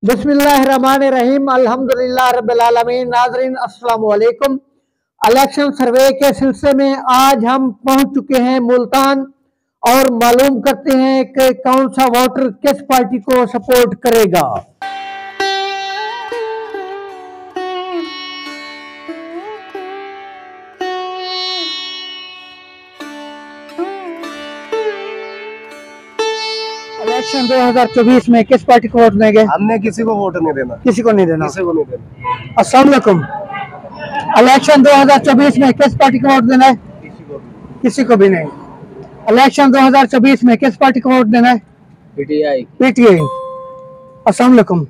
बिस्मिल्लाहिर्रहमानिर्रहीम अल्हम्दुलिल्लाह रब्बिल आलमीन। नाज़रीन अस्सलाम वालेकुम। इलेक्शन सर्वे के सिलसिले में आज हम पहुंच चुके हैं मुल्तान और मालूम करते हैं कि कौन सा वोटर किस पार्टी को सपोर्ट करेगा। इलेक्शन 2024 में किस पार्टी को वोट देंगे? हमने किसी को वोट नहीं देना। किसी को नहीं देना। किसी को नहीं देना। अस्सलाम वालेकुम। इलेक्शन 2024 में किस पार्टी को वोट देना है? किसी को भी नहीं। इलेक्शन 2024 में किस पार्टी को वोट देना है? पीटीआई। पीटीआई। अस्सलाम वालेकुम।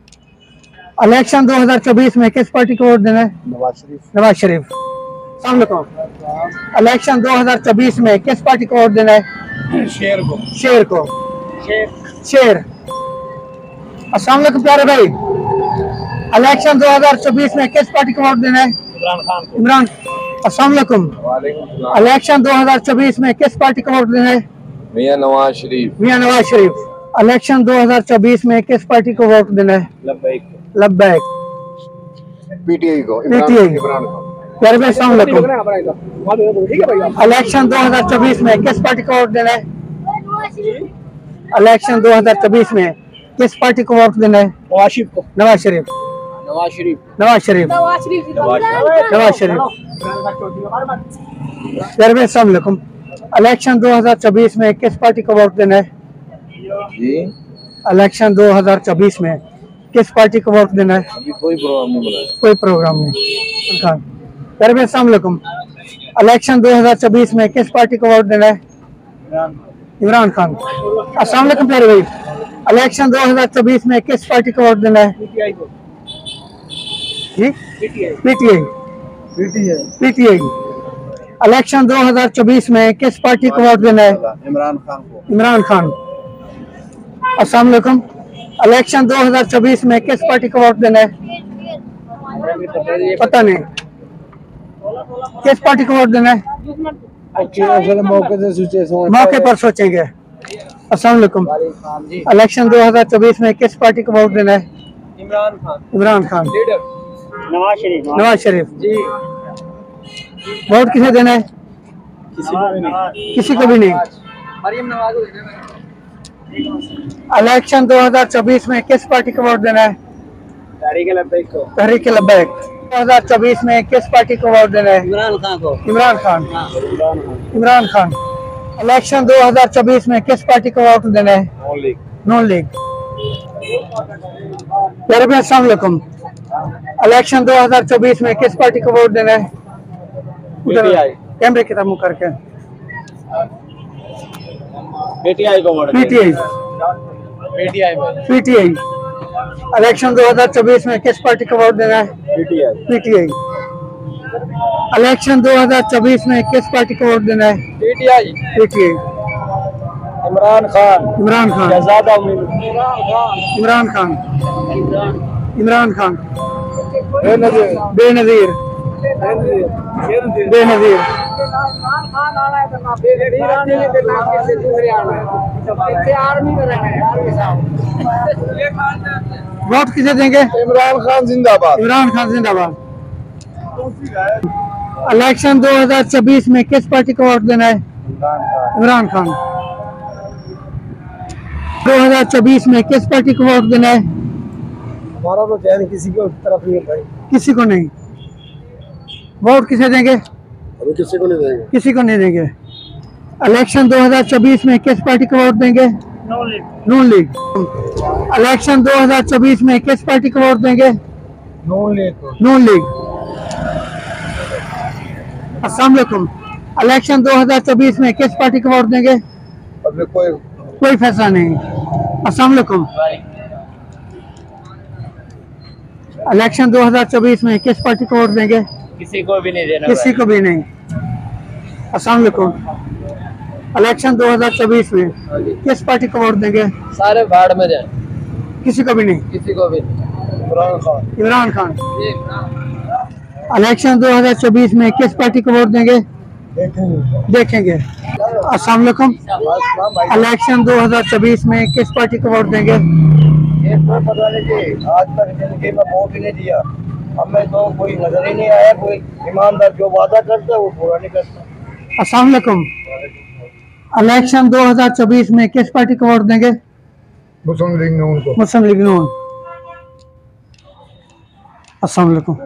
इलेक्शन 2024 में किस पार्टी को वोट देना है? नवाज शरीफ। नवाज शरीफ। अस्सलाम वालेकुम। इलेक्शन 2024 में किस पार्टी को वोट देना है? शेर को। शेर को। शेर। अस्सलाम वालेकुम प्यारे भाई। इलेक्शन 2024 में किस पार्टी को वोट देना है? इमरान खान को। इमरान। अस्सलाम वालेकुम। इलेक्शन 2024 में किस पार्टी को वोट देना है? मियां नवाज शरीफ। मियां नवाज शरीफ। इलेक्शन 2024 में किस पार्टी को वोट देना है? लब्बैक। लब्बैक। पीटीआई को। पीटीआई। इमरान खान। प्यारे भाई अस्सलाम वालेकुम। इलेक्शन 2024 में किस पार्टी को वोट देना है? इलेक्शन 2024 में किस पार्टी को वोट देना है? नवाज शरीफ को। नवाज शरीफ। नवाज शरीफ। नवाज शरीफ। नवाज शरीफ। प्यारे भाई अस्सलाम वालेकुम। इलेक्शन 2024 में किस पार्टी को वोट देना है? जी। इलेक्शन 2024 में किस पार्टी को वोट देना है? अभी कोई प्रोग्राम नहीं बनाया। कोई प्रोग्राम नहीं। प्यारे भाई अस्सलाम वालेकुम। इलेक्शन 2024 में किस पार्टी को वोट देना है? इमरान खान। अस्सलाम वालेकुम प्यारे भाई। इलेक्शन 2024 में किस पार्टी को वोट देना है? पीटीआई को। जी? PTI. PTI. PTI. PTI. Election 2024 में किस पार्टी को वोट देना है? इमरान खान को। इमरान खान। अस्सलाम वालेकुम। इलेक्शन 2024 में किस पार्टी को वोट देना है? पता नहीं। किस पार्टी को वोट देना है? मौके पर सोचेंगे। अस्सलाम वालेकुम। इलेक्शन 2024 में किस पार्टी को वोट देना है? इमरान खान। इमरान खान। लीडर नवाज शरीफ। नवाज शरीफ। जी। वोट किसे देना है? किसी को भी नहीं। किसी को भी नहीं। मरियम नवाज को देना है। इलेक्शन 2024 में किस पार्टी को वोट देना है? तहरीक लब्बैक को। तहरीक लब्बैक। 2024 में किस पार्टी को वोट देना है? इमरान खान को। इमरान खान। इमरान खान। इलेक्शन 2024 में किस पार्टी को वोट देना है? नून लीग। प्यारे भाई अस्सलाम वालेकुम। इलेक्शन 2024 में किस पार्टी को वोट देना है? कैमरे की तरफ मुंह करके। पीटीआई को वोट। पीटीआई। पीटीआई में। पीटीआई। इलेक्शन 2024 में किस पार्टी को वोट देना है? पीटीआई। पीटीआई। इलेक्शन 2024 में किस पार्टी को वोट देना है? पीटीआई। पीटीआई। इमरान खान। इमरान खान। शहजादा इमरान खान। इमरान खान। बेनजीर। बेनजीर। बेनजीर। वोट किसे देंगे? इमरान खान जिंदाबाद। इमरान खान जिंदाबाद। इलेक्शन 2024 में किस पार्टी को वोट देना है? इमरान खान। 2024 में किस पार्टी को वोट देना है? हमारा तो चैन किसी की तरफ नहीं है भाई। किसी को नहीं। वोट किसे देंगे? अभी किसी को नहीं देंगे। किसी को नहीं देंगे। इलेक्शन 2024 में किस पार्टी को वोट देंगे? नून लीग। इलेक्शन 2024 में किस पार्टी को वोट देंगे? नून लीग। नून लीग। अस्सलाम वालेकुम। इलेक्शन 2024 में किस पार्टी को वोट देंगे? अभी कोई फैसला नहीं। अस्सलाम वालेकुम। इलेक्शन 2024 में किस पार्टी को वोट देंगे? किसी को भी नहीं देना। किसी को भी नहीं। अस्सलाम वालेकुम। इलेक्शन 2024 में किस पार्टी को वोट देंगे? सारे भाड़ में जाए। किसी को भी नहीं। किसी को भी नहीं। इमरान खान। इमरान खान। इलेक्शन 2024 में किस पार्टी को वोट देंगे? देखेंगे। अस्सलाम वालेकुम। इलेक्शन 2024 में किस पार्टी को वोट देंगे? ये तो पता नहीं जी, आज तक जिंदगी में वोट ही नहीं दिया। हमें तो कोई नजर ही नहीं आया, कोई ईमानदार जो वादा करता है वो पूरा नहीं करता। अस्सलाम वालेकुम। इलेक्शन 2024 में किस पार्टी को वोट देंगे? मुस्लिम लीग नून को। मुस्लिम लीग नून। अस्सलाम वालेकुम।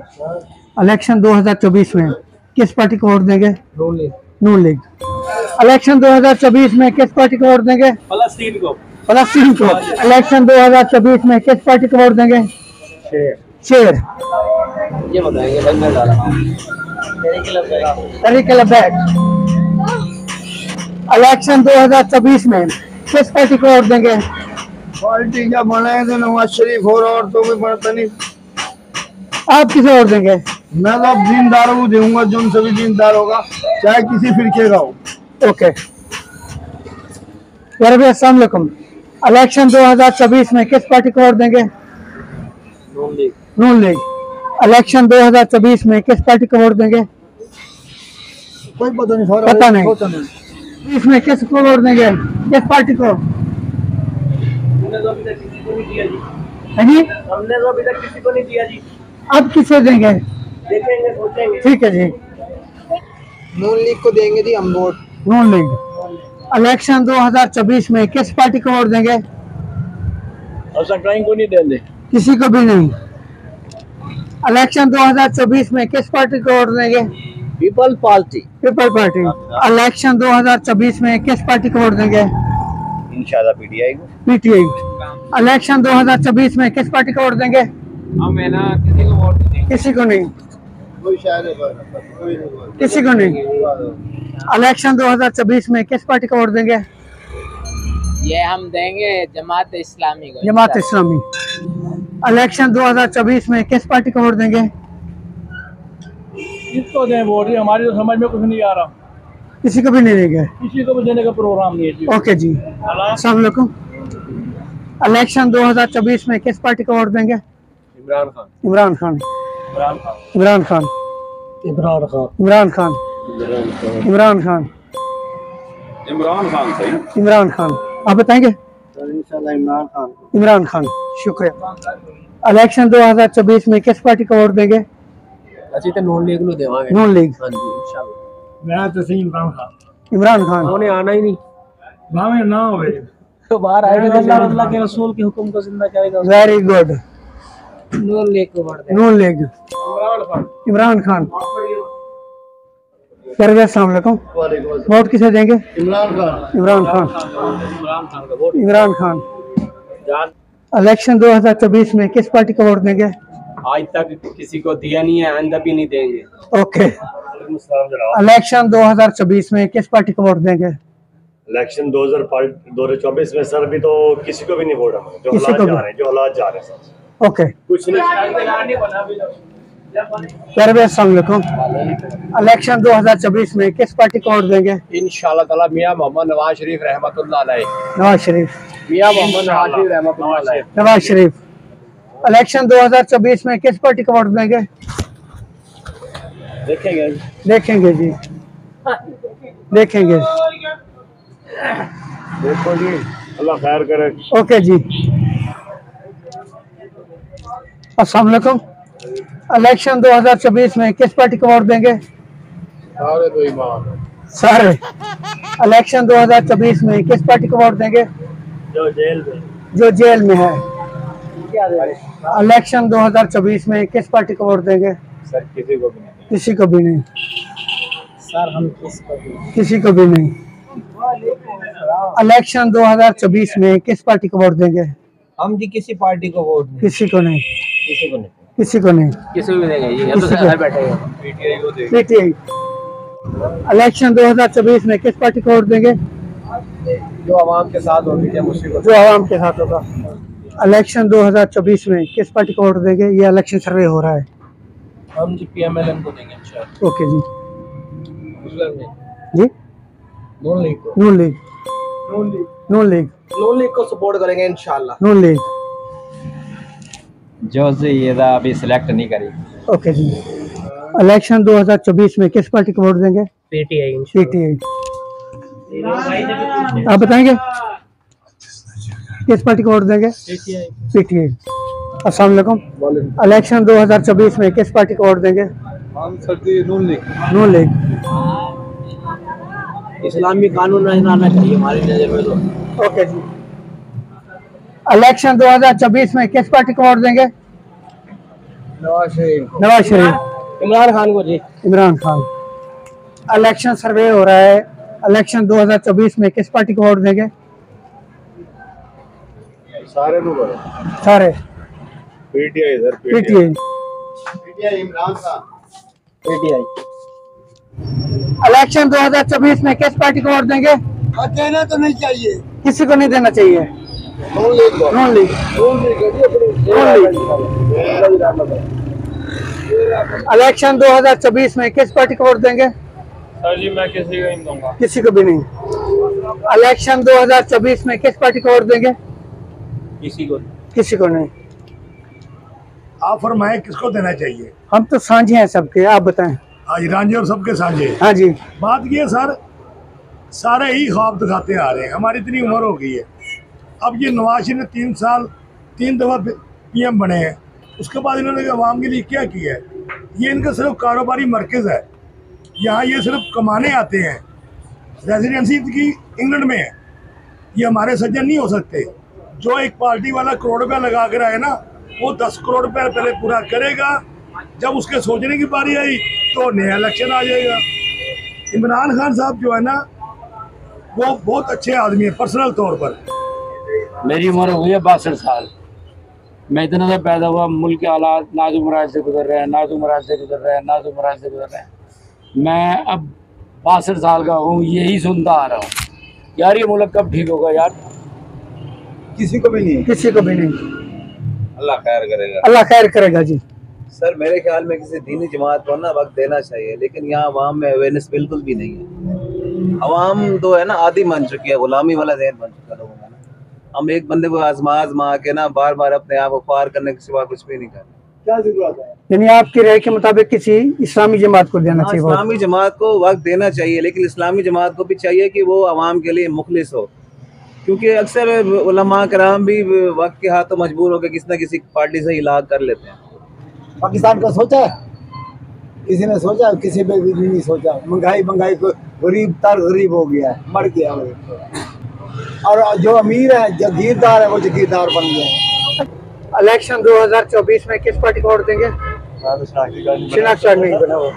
इलेक्शन 2024 में किस पार्टी को वोट देंगे? नून लीग। नून लीग। इलेक्शन 2024 में किस पार्टी को वोट देंगे? फलस्तीन को। फलस्तीन को। इलेक्शन 2024 में किस पार्टी को वोट देंगे? शेर। शेर। ये बताएंगे भाई, मैं डाला तरीके लबैक। इलेक्शन 2024 में किस पार्टी को वोट देंगे? पार्टी क्या बनाए थे नवाज शरीफ और तो भी पड़ता नहीं। आप किसे वोट देंगे? मैं तो अब दीनदारों को दूंगा, जो उनसे भी दीनदार होगा, चाहे किसी फिरके का हो। ओके यार भाई, अस्सलाम वालेकुम। इलेक्शन 2024 में किस पार्टी को वोट देंगे? नून लीग। नून लीग। इलेक्शन 2024 में किस पार्टी को वोट देंगे? कोई पता नहीं, पता नहीं। इसमें किस को वोट देंगे? किस पार्टी को? हमने तो अभी तक किसी को नहीं दिया जी। है जी? हमने तो अभी तक किसी को नहीं दिया जी। अब किसे देंगे? देखेंगे, सोचेंगे। ठीक है जी। नून लीग को देंगे जी हम वोट। नून लीग। इलेक्शन 2024 में किस पार्टी को वोट देंगे? और सरकार को नहीं देंगे। किसी को भी नहीं। इलेक्शन 2024 में किस पार्टी को वोट देंगे? People party. People party. Election 2024 में किस पार्टी को वोट देंगे? इंशाल्लाह पीटीआई को। पीटीआई। इलेक्शन 2024 में किस पार्टी को वोट देंगे? हम है ना, किसी को वोट नहीं देंगे। किसी को नहीं। कोई शायद कोई नहीं। किसी को नहीं। इलेक्शन 2024 में किस पार्टी को वोट देंगे? ये हम देंगे जमात इस्लामी को। जमात इस्लामी। इलेक्शन 2024 में किस पार्टी को वोट देंगे? किसको दें वोट? हमारी तो समझ में कुछ नहीं आ रहा। किसी को भी नहीं देंगे। किसी को भी देने का प्रोग्राम नहीं है जी। ओके जी। अस्सलाम वालेकुम। इलेक्शन 2024 में किस पार्टी को वोट देंगे? इमरान खान। इमरान खान। इमरान खान। इमरान खान। इमरान खान। इमरान खान। इमरान खान। इमरान खान सही। इमरान खान। आप बताएंगे? इंशाल्लाह इमरान खान। इमरान खान। शुक्रिया। इलेक्शन 2024 में किस पार्टी को वोट देंगे? अच्छी तो नून लीग को देवांगे। नून लीग। हां जी इंशाल्लाह। मैं तो सही इमरान खान। इमरान खान। उन्हें आना ही नहीं। भावे ना होवे तो बाहर आएगा तो अल्लाह के रसूल के हुक्म को जिंदा करेगा। Very good. नून लीग को वोट देंगे। नून लीग। इमरान खान। इमरान खान। अस्सलाम वालेकुम। वोट किसे देंगे? इमरान खान। इमरान खान। इमरान खान का वोट। इमरान खान। जान इलेक्शन 2024 में किस पार्टी को वोट देंगे? आज तक किसी को दिया नहीं है, आइंदा भी नहीं देंगे। ओके। इलेक्शन 2024 में किस पार्टी को वोट देंगे? इलेक्शन 2024 में सर भी तो किसी को भी नहीं वोट, जो किसी हालात को जा भी। रहे हैं, जो हालात जा रहे हैं सर। ओके। कुछ नहीं। अस्सलाम वालेकुम। इलेक्शन 2024 में किस पार्टी को वोट देंगे? इंशाल्लाह ताला मियां मोहम्मद नवाज शरीफ रहमतुल्लाह अलैह। नवाज शरीफ। मियां मोहम्मद नवाज शरीफ रहमतुल्लाह अलैह। नवाज शरीफ। इलेक्शन 2024 में किस पार्टी को वोट देंगे? देखेंगे। देखेंगे जी। देखेंगे। देखो जी, अल्लाह खैर करे। ओके जी। अस्सलाम वालेकुम। इलेक्शन 2024 में किस पार्टी को वोट देंगे? सारे तो ईमान। सारे। इलेक्शन 2024 में किस पार्टी को वोट देंगे? जो जेल में। जो जेल में है। इलेक्शन 2024 में किस पार्टी को वोट देंगे? सर किसी को भी नहीं। किसी को भी नहीं। सर हम किसको भी किसी को भी नहीं। इलेक्शन 2024 में किस पार्टी को वोट देंगे? हम जी किसी पार्टी को वोट नहीं। किसी को नहीं। किसी को नहीं। किसी को नहीं। किसी को भी देंगे जी। हम तो किसी को। घर बैठे हैं। पीटीआई को देंगे। पीटीआई। इलेक्शन 2024 में किस पार्टी को वोट देंगे? जो आवाम के साथ होगी जब उसी को। जो आवाम के साथ होगा। इलेक्शन 2024 में किस पार्टी को वोट देंगे? ये इलेक्शन सर्वे हो रहा है। हम जी पीएमएलएन को देंगे इंशाल्लाह। ओके जी। मुस्लिम लीग। जी। नून लीग को। नून लीग। नून लीग। नून लीग। नून लीग को सपोर्ट करेंगे इंशाल्लाह। नून लीग। जो से ये अभी सिलेक्ट नहीं करी। ओके जी। इलेक्शन 2024 में किस पार्टी को वोट देंगे? पीटीआई। पीटीआई। आप बताएंगे? किस पार्टी को वोट देंगे? पीटीआई। अस्सलाम वालेकुम। इलेक्शन 2024 में किस पार्टी को वोट देंगे? हम सरदी नून लीग। नून लीग। इस्लामी कानून आना चाहिए हमारी नजर में तो। ओके जी। इलेक्शन 2024 में किस पार्टी को वोट देंगे? नवाज शरीफ। नवाज शरीफ। इमरान खान को जी। इमरान खान। इलेक्शन सर्वे हो रहा है, इलेक्शन 2024 में किस पार्टी को वोट देंगे? सारे लोग सारे। PTI sir. PTI. PTI Imran Khan. PTI. Election 2024 में किस पार्टी को वोट देंगे? देना तो नहीं चाहिए, किसी को नहीं देना चाहिए। नून लीग। नून लीग। इलेक्शन 2024 में किस पार्टी को वोट देंगे? सर जी मैं किसी को नहीं दूंगा। किसी को भी नहीं। इलेक्शन 2024 में किस पार्टी को वोट देंगे? किसी को नहीं। आप फरमाएं किसको देना चाहिए? हम तो साझे हैं सबके, आप बताएं। आज रांझे और सबके साझे। हाँ जी। बात ये सर, सारे ही ख्वाब दिखाते आ रहे हैं, हमारी इतनी उम्र हो गई है। अब ये नवाज शरीफ ने 3 साल 3 दफ़ा पीएम बने हैं, उसके बाद इन्होंने आवाम के लिए क्या किया है? ये इनका सिर्फ कारोबारी मरकज़ है, यहाँ ये सिर्फ कमाने आते हैं। रेजिडेंसी की इंग्लैंड में है, ये हमारे सज्जन नहीं हो सकते। जो एक पार्टी वाला करोड़ रुपया लगा कर आए ना, वो 10 करोड़ रुपया पहले पूरा करेगा, जब उसके सोचने की बारी आई तो नया इलेक्शन आ जाएगा। इमरान खान साहब जो है ना, वो बहुत अच्छे आदमी है पर्सनल तौर पर। मेरी उम्र हो गई है 62 साल। मैं इतना से पैदा हुआ, मुल्क के हालात नाजुक मराज से गुजर रहे हैं, नाजुक मराज से गुजर रहे हैं, नाजुक मराज से गुजर रहे हैं। मैं अब 62 साल का हूँ, यही सुनता आ रहा हूँ यार, ये मुल्क कब ठीक होगा यार? किसी को भी नहीं। किसी को भी नहीं। अल्लाह खैर करेगा। अल्लाह खैर करेगा जी। सर मेरे ख्याल में किसी दीनी जमात को ना वक्त देना चाहिए, लेकिन यहाँ अवाम में अवेयरनेस बिल्कुल भी नहीं है। अवाम तो है ना आदी बन चुकी है, गुलामी वाला ज़हन बन चुका है लोगों का ना। हम एक बंदे को आजमा के ना बार बार अपने आप को ख्वार करने के सिवा कुछ भी नहीं करते। क्या जरूरत है? यानी आपकी राय के मुताबिक किसी इस्लामी जमात को देना चाहिए? इस्लामी जमात को वक्त देना चाहिए, लेकिन इस्लामी जमात को भी चाहिए कि वो अवाम के लिए मुखलिस हो, क्योंकि अक्सर उलमा कराम भी वक्त के हाथों मजबूर होकर किसी न किसी पार्टी से इलाज कर लेते हैं। पाकिस्तान का सोचा है किसी ने? सोचा? किसी पे भी नहीं सोचा। महंगाई को गरीब तर गरीब हो गया है, मर गया वो। और जो अमीर है, जागीरदार है, वो जागीरदार बन गया। इलेक्शन 2024 में किस पार्टी को वोट देंगे? शिनाख्त कार्ड नहीं बना हुआ।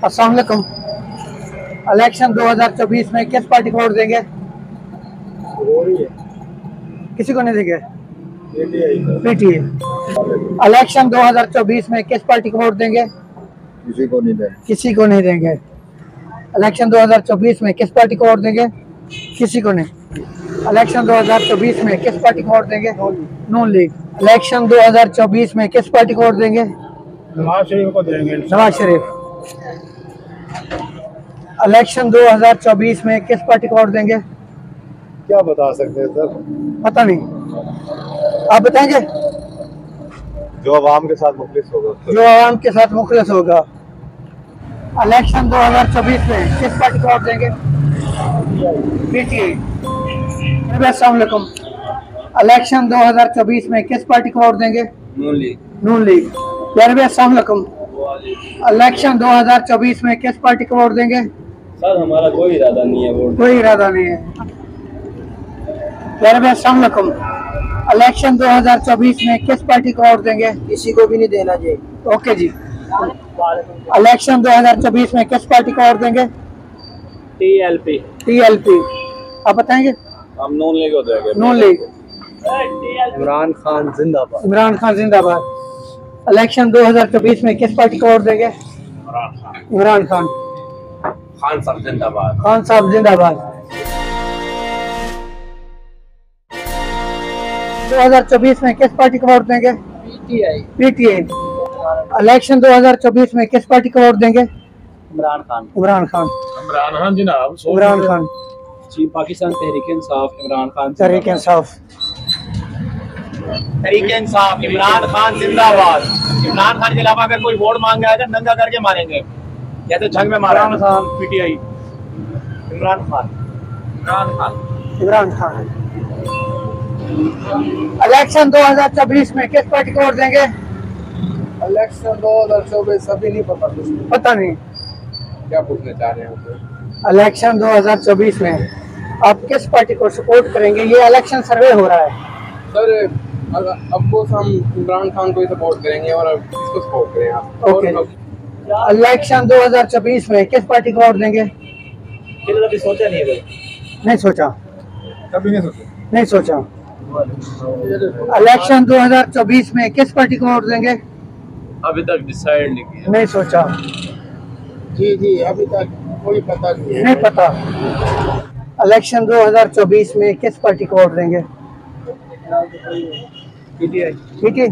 अस्सलाम वालेकुम। इलेक्शन 2024 में किस पार्टी को वोट देंगे? किसी को नहीं देंगे। पीटीआई। इलेक्शन 2024 में किस पार्टी को वोट देंगे? किसी को नहीं देंगे। किसी को नहीं देंगे। इलेक्शन 2024 में किस पार्टी को वोट देंगे? किसी को नहीं। इलेक्शन 2024 में किस पार्टी को वोट देंगे? नून लीग। इलेक्शन 2024 में किस पार्टी को वोट देंगे? नवाज शरीफ को देंगे। नवाज शरीफ। इलेक्शन 2024 में किस पार्टी को वोट देंगे? क्या बता सकते हैं सर? पता नहीं, आप बताएंगे? जो आवाम के साथ मुखलिस होगा। जो आवाम के साथ मुखलिस होगा। इलेक्शन 2024 में किस पार्टी को वोट देंगे? पीटीआई। अस्सलाम वालेकुम। इलेक्शन 2024 में किस पार्टी को वोट देंगे? नून लीग। नून लीग। अस्सलाम वालेकुम। इलेक्शन 2024 में किस पार्टी को वोट देंगे? सर हमारा कोई इरादा नहीं है वोट। कोई इरादा नहीं है। अस्सलाम वालेकुम। इलेक्शन 2024 में किस पार्टी को वोट देंगे? किसी को भी नहीं देना चाहिए। ओके जी। इलेक्शन 2024 में किस पार्टी को वोट देंगे? टीएलपी। टीएलपी। आप बताएंगे? हम नून लीग को देंगे। नून लीग। इमरान खान जिंदाबाद। इमरान खान जिंदाबाद। इलेक्शन 2024 में किस पार्टी को वोट देंगे? इमरान खान। खान साहब जिंदाबाद। खान साहब जिंदाबाद। 2024 में किस पार्टी को वोट देंगे? पीटीआई। इलेक्शन 2024 में किस पार्टी को वोट देंगे? इमरान खान। इमरान खान। इमरान खान जनाब। इमरान खान। जी पाकिस्तान तहरीक इंसाफ इमरान खान। तहरीक इंसाफ। तहरीक इंसाफ इमरान खान जिंदाबाद। इमरान खान के अलावा अगर कोई वोट मांग आएगा नंगा करके मारेंगे, या तो जंग में मारा। इमरान खान। पीटीआई। इमरान खान। इमरान खान। इमरान खान। इलेक्शन 2024 में किस पार्टी को वोट देंगे? इलेक्शन 2024 अभी नहीं पता, कुछ पता नहीं। क्या पूछना चाह रहे हैं? इलेक्शन 2024 में आप किस पार्टी को सपोर्ट करेंगे? ये इलेक्शन सर्वे हो रहा है सर, अब कोर्स हम इमरान खान को ही सपोर्ट करेंगे और अब किसको सपोर्ट करें आप? ओके। इलेक्शन 2024 में किस पार्टी को वोट देंगे? अभी सोचा नहीं है, नहीं सोचा, कभी नहीं सोचा। नहीं सोचा। इलेक्शन 2024 में किस पार्टी को वोट देंगे? अभी तक डिसाइड नहीं किया। नहीं सोचा। जी अभी तक कोई पता नहीं है। नहीं पता। इलेक्शन 2024 में किस पार्टी को वोट देंगे? पीटीआई। ठीक है।